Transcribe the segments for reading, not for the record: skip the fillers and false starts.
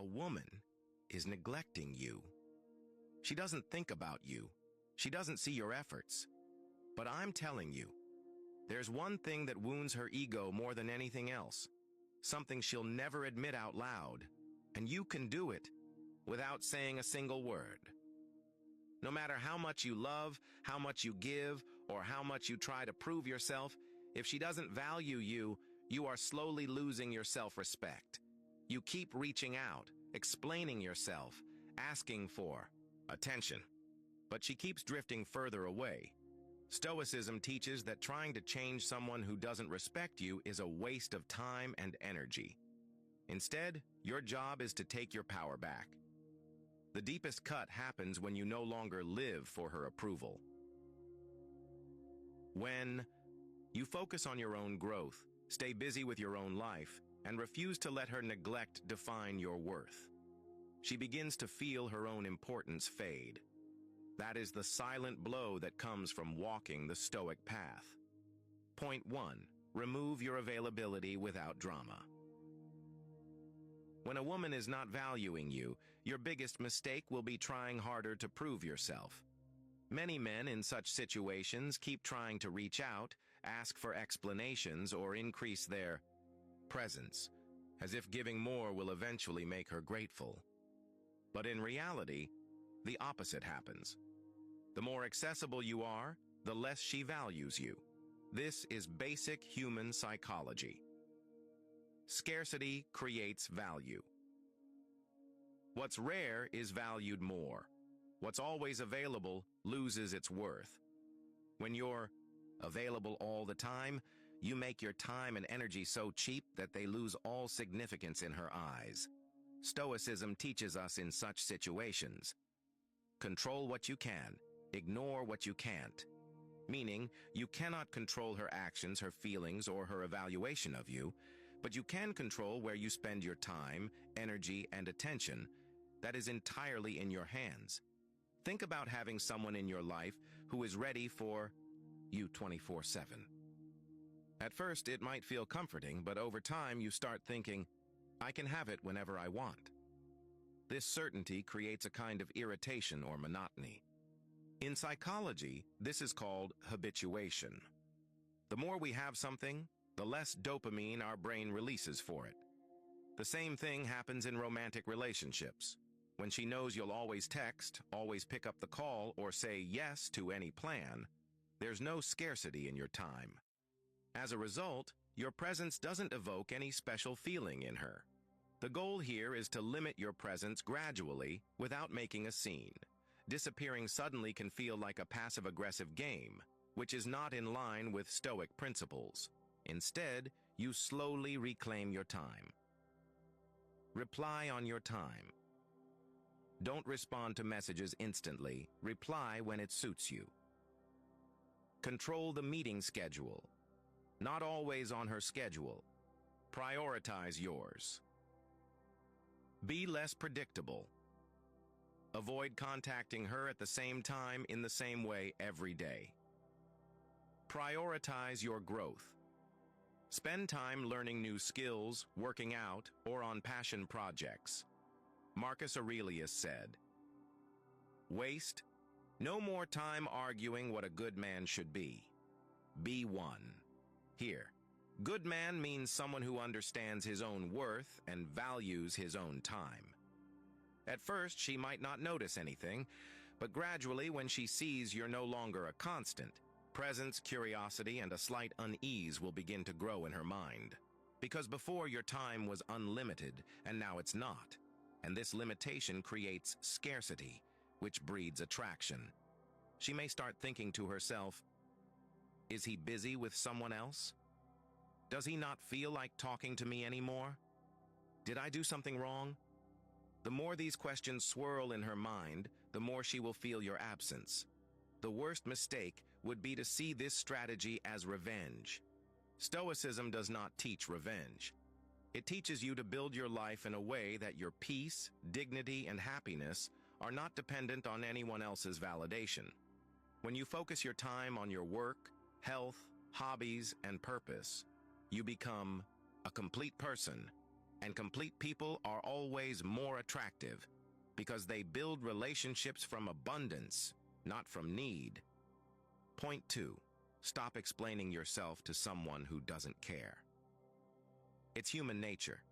a woman is neglecting you. She doesn't think about you. She doesn't see your efforts. But I'm telling you, there's one thing that wounds her ego more than anything else, something she'll never admit out loud, and you can do it without saying a single word. No matter how much you love, how much you give, or how much you try to prove yourself, if she doesn't value you, you are slowly losing your self-respect. You keep reaching out, explaining yourself, asking for attention. But she keeps drifting further away. Stoicism teaches that trying to change someone who doesn't respect you is a waste of time and energy. Instead, your job is to take your power back. The deepest cut happens when you no longer live for her approval. When you focus on your own growth, stay busy with your own life, and refuse to let her neglect define your worth, she begins to feel her own importance fade. That is the silent blow that comes from walking the Stoic path. Point 1. Remove your availability without drama. When a woman is not valuing you, your biggest mistake will be trying harder to prove yourself. Many men in such situations keep trying to reach out, ask for explanations, or increase their presence, as if giving more will eventually make her grateful. But in reality, the opposite happens. The more accessible you are, the less she values you. This is basic human psychology. Scarcity creates value. What's rare is valued more. What's always available loses its worth. When you're available all the time, you make your time and energy so cheap that they lose all significance in her eyes. Stoicism teaches us in such situations: control what you can, ignore what you can't. Meaning, you cannot control her actions, her feelings, or her evaluation of you, but you can control where you spend your time, energy, and attention. That is entirely in your hands. Think about having someone in your life who is ready for you 24/7. At first, it might feel comforting, but over time you start thinking, I can have it whenever I want. This certainty creates a kind of irritation or monotony. In psychology, this is called habituation. The more we have something, the less dopamine our brain releases for it. The same thing happens in romantic relationships. When she knows you'll always text, always pick up the call, or say yes to any plan, there's no scarcity in your time. As a result, your presence doesn't evoke any special feeling in her. The goal here is to limit your presence gradually without making a scene. Disappearing suddenly can feel like a passive-aggressive game, which is not in line with Stoic principles. Instead, you slowly reclaim your time. Reply on your time. Don't respond to messages instantly. Reply when it suits you. Control the meeting schedule. Not always on her schedule. Prioritize yours. Be less predictable. Avoid contacting her at the same time in the same way every day. Prioritize your growth. Spend time learning new skills, working out, or on passion projects. Marcus Aurelius said, "Waste no more time arguing what a good man should be. Be one." Here, good man means someone who understands his own worth and values his own time. At first, she might not notice anything, but gradually, when she sees you're no longer a constant, presence, curiosity, and a slight unease will begin to grow in her mind. Because before, your time was unlimited, and now it's not. And this limitation creates scarcity, which breeds attraction. She may start thinking to herself, is he busy with someone else? Does he not feel like talking to me anymore? Did I do something wrong? The more these questions swirl in her mind, the more she will feel your absence. The worst mistake would be to see this strategy as revenge. Stoicism does not teach revenge. It teaches you to build your life in a way that your peace, dignity, and happiness are not dependent on anyone else's validation. When you focus your time on your work, health, hobbies, and purpose, you become a complete person, And complete people are always more attractive because they build relationships from abundance, not from need. Point 2. Stop explaining yourself to someone who doesn't care. It's human nature.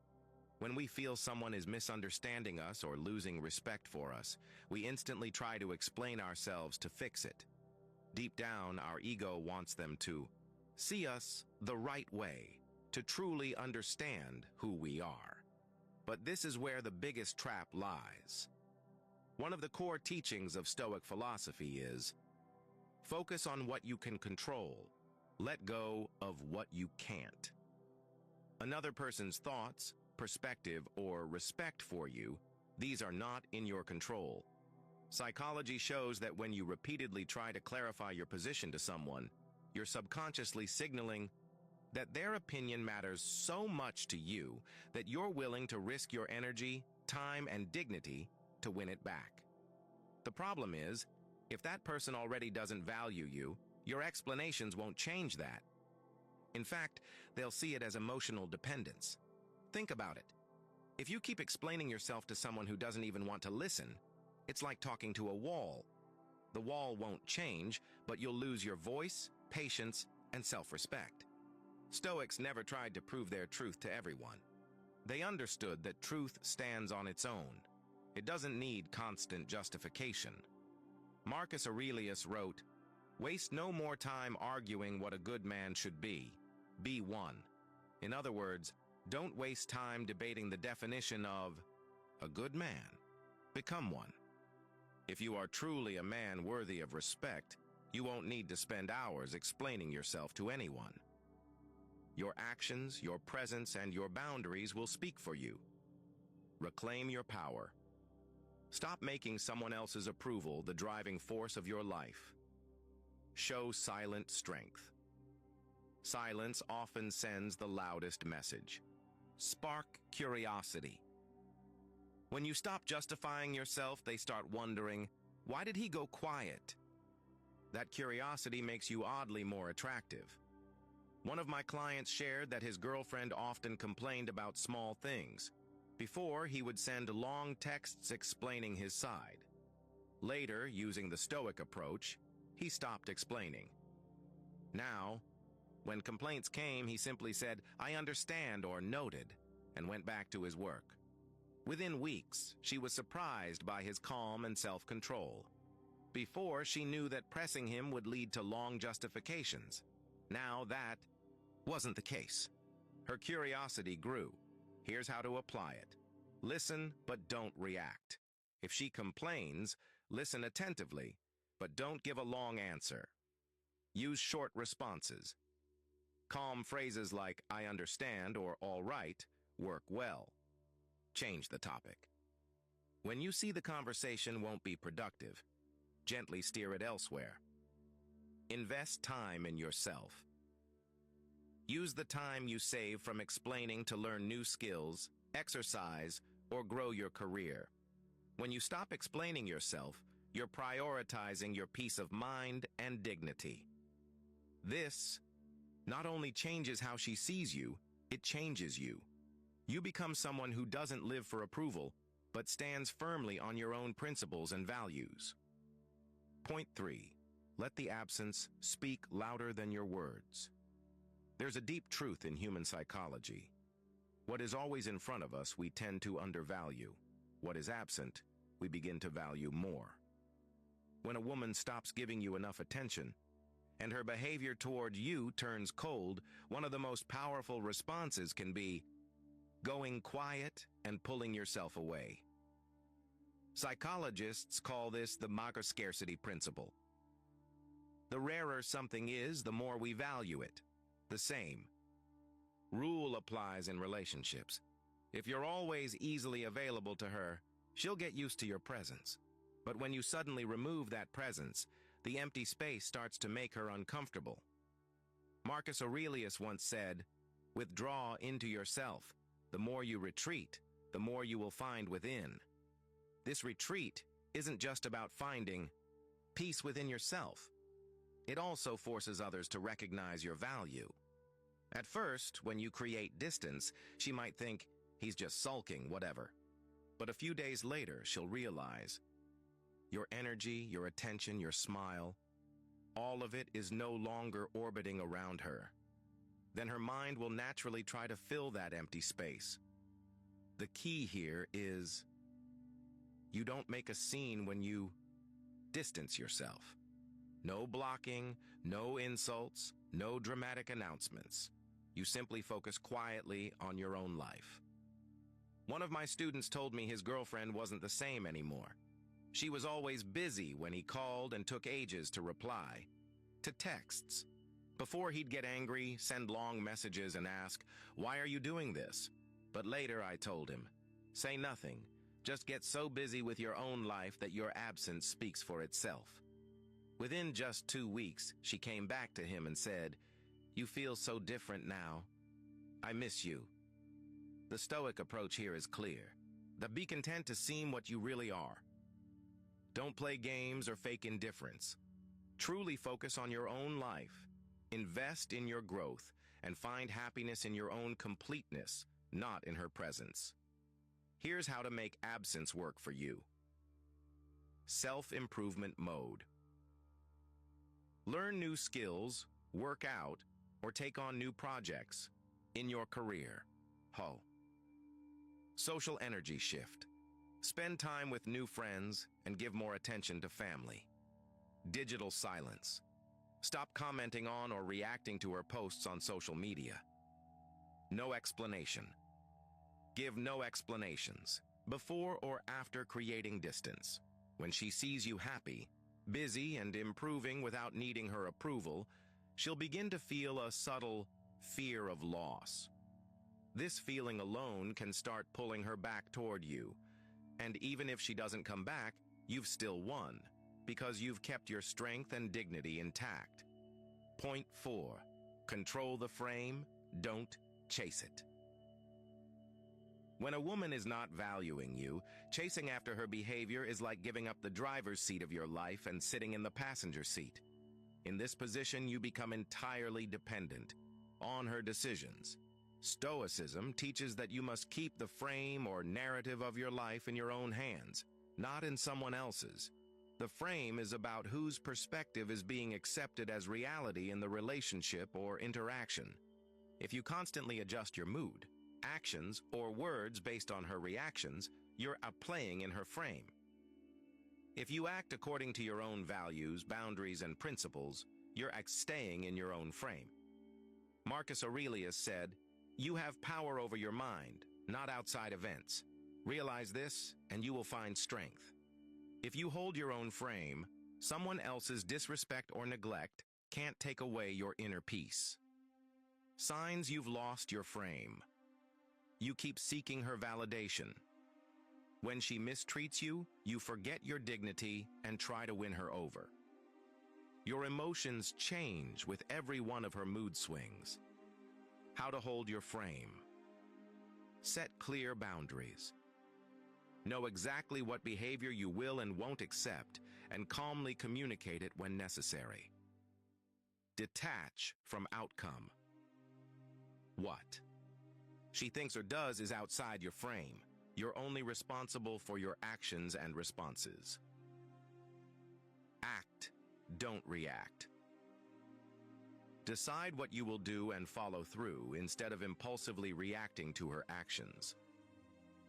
When we feel someone is misunderstanding us or losing respect for us, we instantly try to explain ourselves to fix it. Deep down, our ego wants them to see us the right way, to truly understand who we are. But this is where the biggest trap lies. One of the core teachings of Stoic philosophy is, focus on what you can control. Let go of what you can't. Another person's thoughts, perspective, or respect for you, these are not in your control. Psychology shows that when you repeatedly try to clarify your position to someone, you're subconsciously signaling that their opinion matters so much to you that you're willing to risk your energy, time, and dignity to win it back. The problem is, if that person already doesn't value you, your explanations won't change that. In fact, they'll see it as emotional dependence. Think about it. If you keep explaining yourself to someone who doesn't even want to listen, it's like talking to a wall. The wall won't change, but you'll lose your voice, patience, and self-respect. Stoics never tried to prove their truth to everyone. They understood that truth stands on its own. It doesn't need constant justification. Marcus Aurelius wrote, "Waste no more time arguing what a good man should be. Be one." In other words, don't waste time debating the definition of a good man. Become one. If you are truly a man worthy of respect, you won't need to spend hours explaining yourself to anyone. Your actions, your presence, and your boundaries will speak for you. Reclaim your power. Stop making someone else's approval the driving force of your life. Show silent strength. Silence often sends the loudest message. Spark curiosity. When you stop justifying yourself, they start wondering, why did he go quiet? That curiosity makes you oddly more attractive. One of my clients shared that his girlfriend often complained about small things. Before, he would send long texts explaining his side. Later, using the Stoic approach, he stopped explaining. Now, when complaints came, he simply said, "I understand," or noted, and went back to his work. Within weeks, she was surprised by his calm and self-control. Before, she knew that pressing him would lead to long justifications. Now that wasn't the case. Her curiosity grew. Here's how to apply it. Listen, but don't react. If she complains, listen attentively, but don't give a long answer. Use short responses. Calm phrases like "I understand" or "all right" work well. Change the topic. When you see the conversation won't be productive, gently steer it elsewhere. Invest time in yourself. Use the time you save from explaining to learn new skills, exercise, or grow your career. When you stop explaining yourself, you're prioritizing your peace of mind and dignity. This not only changes how she sees you, it changes you. You become someone who doesn't live for approval, but stands firmly on your own principles and values. Point 3. Let the absence speak louder than your words. There's a deep truth in human psychology. What is always in front of us, we tend to undervalue. What is absent, we begin to value more. When a woman stops giving you enough attention, and her behavior toward you turns cold, one of the most powerful responses can be going quiet and pulling yourself away. Psychologists call this the scarcity principle. The rarer something is, the more we value it. The same rule applies in relationships. If you're always easily available to her, she'll get used to your presence. But when you suddenly remove that presence, the empty space starts to make her uncomfortable. Marcus Aurelius once said, "Withdraw into yourself. The more you retreat, the more you will find within." This retreat isn't just about finding peace within yourself. It also forces others to recognize your value. At first, when you create distance, she might think, He's just sulking, whatever. But a few days later, she'll realize your energy, your attention, your smile, all of it is no longer orbiting around her. Then her mind will naturally try to fill that empty space. The key here is you don't make a scene when you distance yourself. No blocking, no insults, no dramatic announcements. You simply focus quietly on your own life. One of my students told me his girlfriend wasn't the same anymore. She was always busy when he called and took ages to reply. To texts. Before he'd get angry, send long messages and ask, "Why are you doing this?" But later I told him, "Say nothing. Just get so busy with your own life that your absence speaks for itself." Within just 2 weeks, she came back to him and said, "You feel so different now. I miss you." The Stoic approach here is clear. Be content to seem what you really are. Don't play games or fake indifference. Truly focus on your own life. Invest in your growth and find happiness in your own completeness, not in her presence. Here's how to make absence work for you. Self-improvement mode. Learn new skills, work out, or take on new projects in your career. Social energy shift. Spend time with new friends and give more attention to family. Digital silence. Stop commenting on or reacting to her posts on social media. No explanation. Give no explanations, before or after creating distance. When she sees you happy, busy and improving without needing her approval, she'll begin to feel a subtle fear of loss. This feeling alone can start pulling her back toward you. And even if she doesn't come back, you've still won, because you've kept your strength and dignity intact. Point 4. Control the frame, don't chase it. When a woman is not valuing you, chasing after her behavior is like giving up the driver's seat of your life and sitting in the passenger seat. In this position, you become entirely dependent on her decisions. Stoicism teaches that you must keep the frame or narrative of your life in your own hands, not in someone else's. The frame is about whose perspective is being accepted as reality in the relationship or interaction. If you constantly adjust your mood, actions, or words based on her reactions, you're playing in her frame. If you act according to your own values, boundaries, and principles, you're staying in your own frame. Marcus Aurelius said, "You have power over your mind, not outside events. Realize this, and you will find strength." If you hold your own frame, someone else's disrespect or neglect can't take away your inner peace. Signs you've lost your frame. You keep seeking her validation. When she mistreats you, you forget your dignity and try to win her over. Your emotions change with every one of her mood swings. How to hold your frame. Set clear boundaries. Know exactly what behavior you will and won't accept, and calmly communicate it when necessary. Detach from outcome. What she thinks or does is outside your frame. You're only responsible for your actions and responses. Act, don't react. Decide what you will do and follow through instead of impulsively reacting to her actions.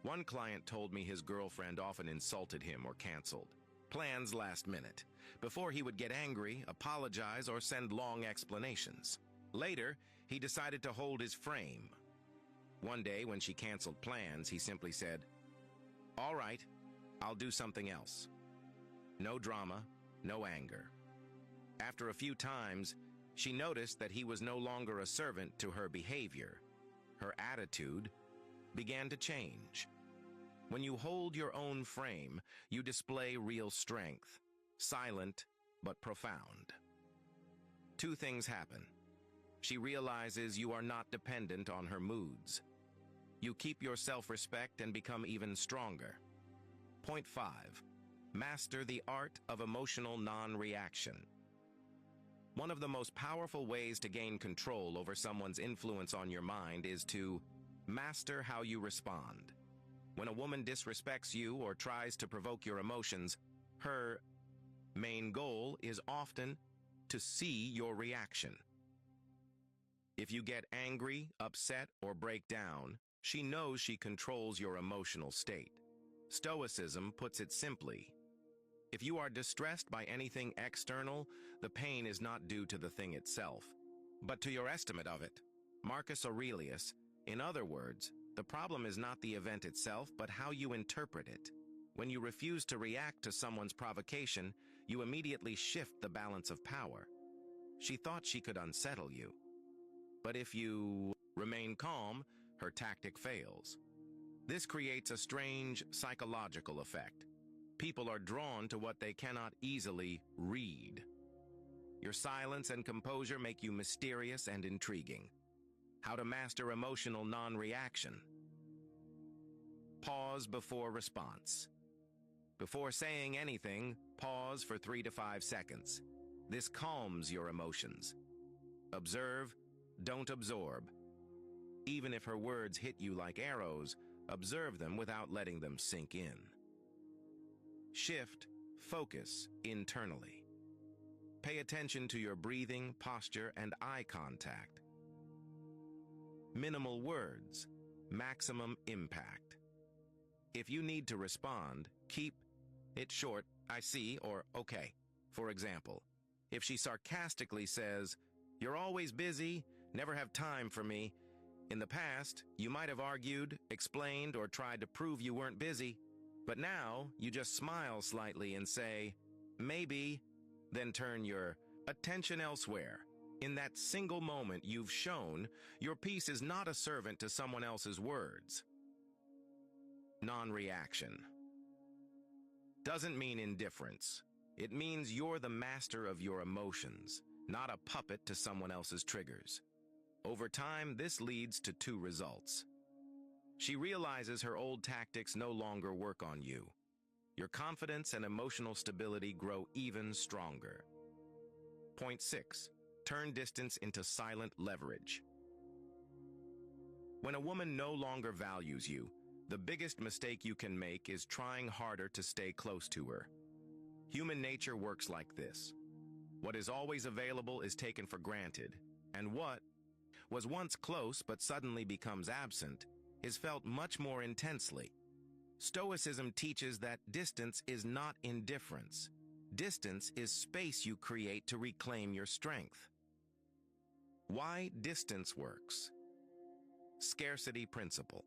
One client told me his girlfriend often insulted him or canceled plans last minute, before he would get angry, apologize, or send long explanations. Later, he decided to hold his frame. One day, when she canceled plans, he simply said, "All right, I'll do something else." No drama, no anger. After a few times, she noticed that he was no longer a servant to her behavior. Her attitude began to change. When you hold your own frame, you display real strength, silent but profound. Two things happen. She realizes you are not dependent on her moods. You keep your self-respect and become even stronger. Point 5. Master the art of emotional non-reaction. One of the most powerful ways to gain control over someone's influence on your mind is to Master how you respond. When a woman disrespects you or tries to provoke your emotions, her main goal is often to see your reaction. If you get angry, upset, or break down, she knows she controls your emotional state. Stoicism puts it simply: if you are distressed by anything external, the pain is not due to the thing itself, but to your estimate of it. Marcus Aurelius. In other words, the problem is not the event itself, but how you interpret it. When you refuse to react to someone's provocation, you immediately shift the balance of power. She thought she could unsettle you. But if you remain calm, her tactic fails. This creates a strange psychological effect. People are drawn to what they cannot easily read. Your silence and composure make you mysterious and intriguing. How to master emotional non-reaction. Pause before response. Before saying anything, pause for 3 to 5 seconds. This calms your emotions. Observe, don't absorb. Even if her words hit you like arrows, observe them without letting them sink in. Shift, focus internally. Pay attention to your breathing, posture, and eye contact. Minimal words, maximum impact. If you need to respond, keep it short, I see, or okay. For example, if she sarcastically says, "You're always busy, never have time for me," in the past, you might have argued, explained, or tried to prove you weren't busy. But now, you just smile slightly and say, "Maybe," then turn your attention elsewhere. In that single moment, you've shown your piece is not a servant to someone else's words. Non-reaction doesn't mean indifference. It means you're the master of your emotions, not a puppet to someone else's triggers. Over time, this leads to 2 results. She realizes her old tactics no longer work on you. Your confidence and emotional stability grow even stronger. Point 6. Turn distance into silent leverage. When a woman no longer values you, the biggest mistake you can make is trying harder to stay close to her. Human nature works like this. What is always available is taken for granted, and what was once close but suddenly becomes absent is felt much more intensely. Stoicism teaches that distance is not indifference. Distance is space you create to reclaim your strength. Why distance works. Scarcity principle.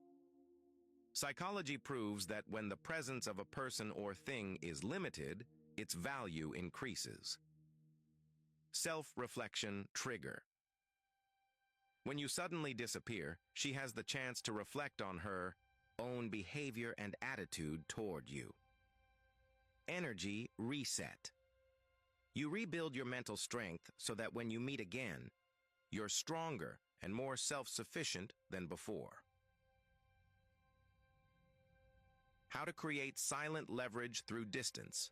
Psychology proves that when the presence of a person or thing is limited, its value increases. Self-reflection trigger. When you suddenly disappear, she has the chance to reflect on her own behavior and attitude toward you. Energy reset. You rebuild your mental strength so that when you meet again, you're stronger and more self-sufficient than before. How to create silent leverage through distance.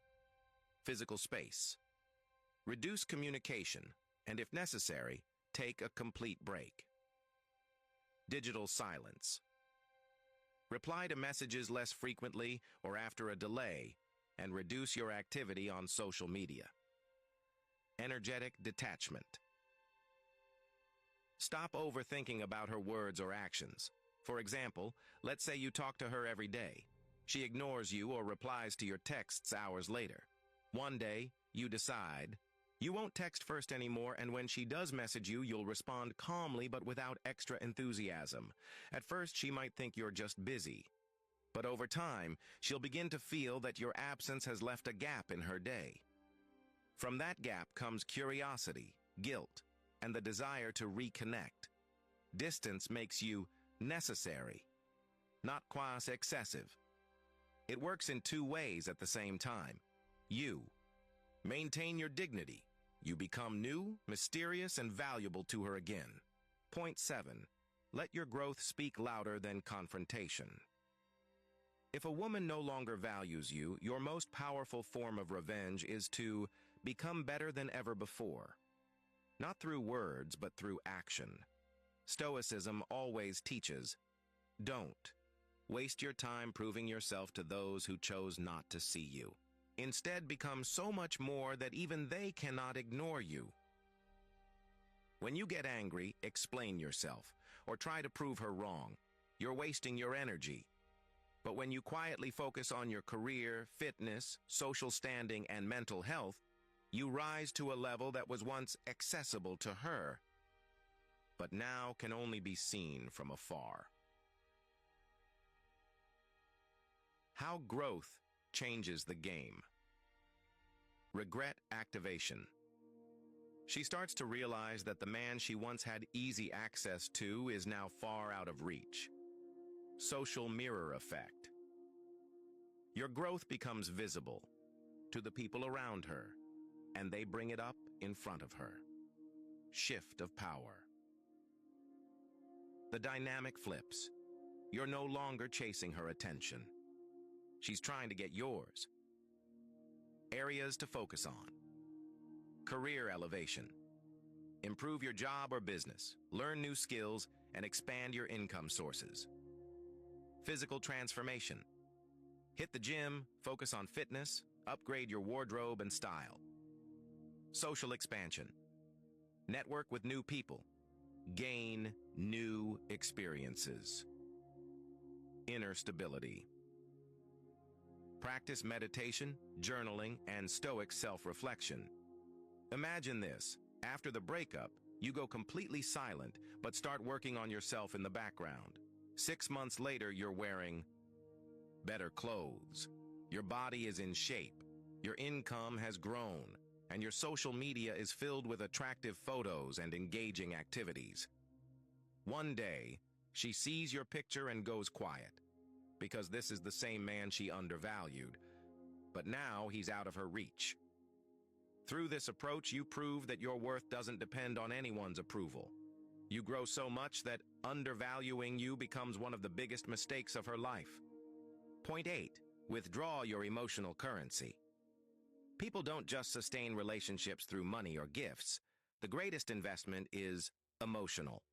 Physical space. Reduce communication, and if necessary, take a complete break. Digital silence. Reply to messages less frequently or after a delay, and reduce your activity on social media. Energetic detachment. Stop overthinking about her words or actions. For example, let's say you talk to her every day. She ignores you or replies to your texts hours later. One day, you decide you won't text first anymore, and when she does message you, you'll respond calmly but without extra enthusiasm. At first, she might think you're just busy. But over time, she'll begin to feel that your absence has left a gap in her day. From that gap comes curiosity, guilt, and the desire to reconnect. Distance makes you necessary, not quasi-excessive. It works in 2 ways at the same time. You maintain your dignity. You become new, mysterious, and valuable to her again. Point 7. Let your growth speak louder than confrontation. If a woman no longer values you, your most powerful form of revenge is to become better than ever before. Not through words, but through action. Stoicism always teaches, Don't waste your time proving yourself to those who chose not to see you. Instead, become so much more that even they cannot ignore you. When you get angry, explain yourself, or try to prove her wrong. You're wasting your energy. But when you quietly focus on your career, fitness, social standing, and mental health, you rise to a level that was once accessible to her, but now can only be seen from afar. How growth changes the game. Regret activation. She starts to realize that the man she once had easy access to is now far out of reach. Social mirror effect. Your growth becomes visible to the people around her, and they bring it up in front of her. Shift of power. The dynamic flips. You're no longer chasing her attention. She's trying to get yours. Areas to focus on. Career elevation. Improve your job or business, learn new skills, and expand your income sources. Physical transformation. Hit the gym, focus on fitness, upgrade your wardrobe and style. Social expansion. Network with new people. Gain new experiences. Inner stability. Practice meditation, journaling, and Stoic self-reflection. Imagine this. After the breakup, you go completely silent, but start working on yourself in the background. 6 months later, you're wearing better clothes. Your body is in shape. Your income has grown, and your social media is filled with attractive photos and engaging activities. One day, she sees your picture and goes quiet, because this is the same man she undervalued, but now he's out of her reach. Through this approach, you prove that your worth doesn't depend on anyone's approval. You grow so much that undervaluing you becomes one of the biggest mistakes of her life. Point 8. Withdraw your emotional currency. People don't just sustain relationships through money or gifts. The greatest investment is emotional.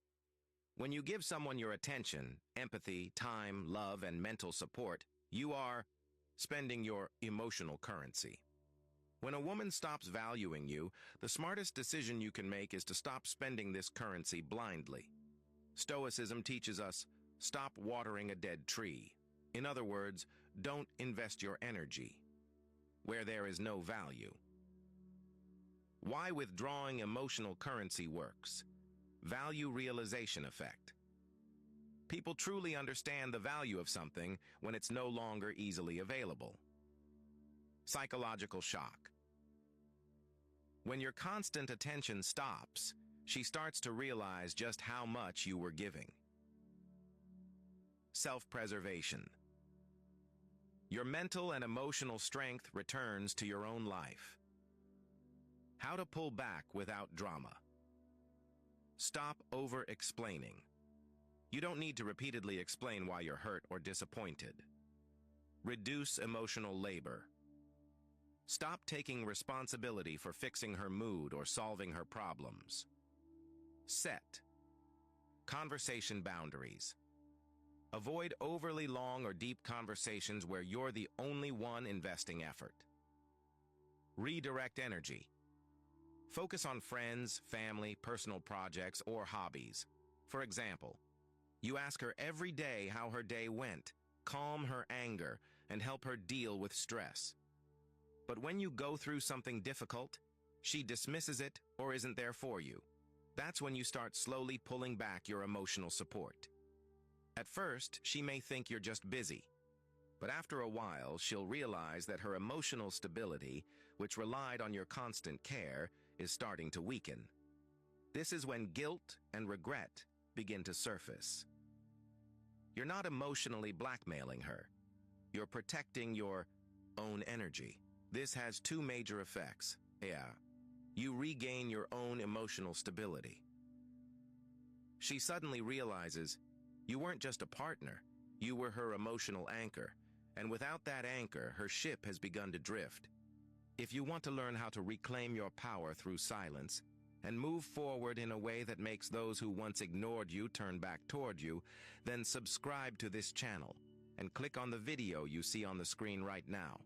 When you give someone your attention, empathy, time, love, and mental support, you are spending your emotional currency. When a woman stops valuing you, the smartest decision you can make is to stop spending this currency blindly. Stoicism teaches us, stop watering a dead tree. In other words, don't invest your energy where there is no value. Why withdrawing emotional currency works. Value realization effect. People truly understand the value of something when it's no longer easily available. Psychological shock. When your constant attention stops, she starts to realize just how much you were giving. Self-preservation. Your mental and emotional strength returns to your own life. How to pull back without drama. Stop over-explaining. You don't need to repeatedly explain why you're hurt or disappointed. Reduce emotional labor. Stop taking responsibility for fixing her mood or solving her problems. Set conversation boundaries. Avoid overly long or deep conversations where you're the only one investing effort. Redirect energy. Focus on friends, family, personal projects, or hobbies. For example, you ask her every day how her day went, calm her anger, and help her deal with stress. But when you go through something difficult, she dismisses it or isn't there for you. That's when you start slowly pulling back your emotional support. At first, she may think you're just busy, but after a while, she'll realize that her emotional stability, which relied on your constant care, is starting to weaken. This is when guilt and regret begin to surface. You're not emotionally blackmailing her. You're protecting your own energy. This has 2 major effects. You regain your own emotional stability. She suddenly realizes you weren't just a partner, you were her emotional anchor, and without that anchor, her ship has begun to drift. If you want to learn how to reclaim your power through silence, and move forward in a way that makes those who once ignored you turn back toward you, then subscribe to this channel and click on the video you see on the screen right now,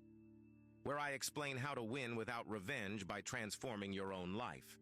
where I explain how to win without revenge by transforming your own life.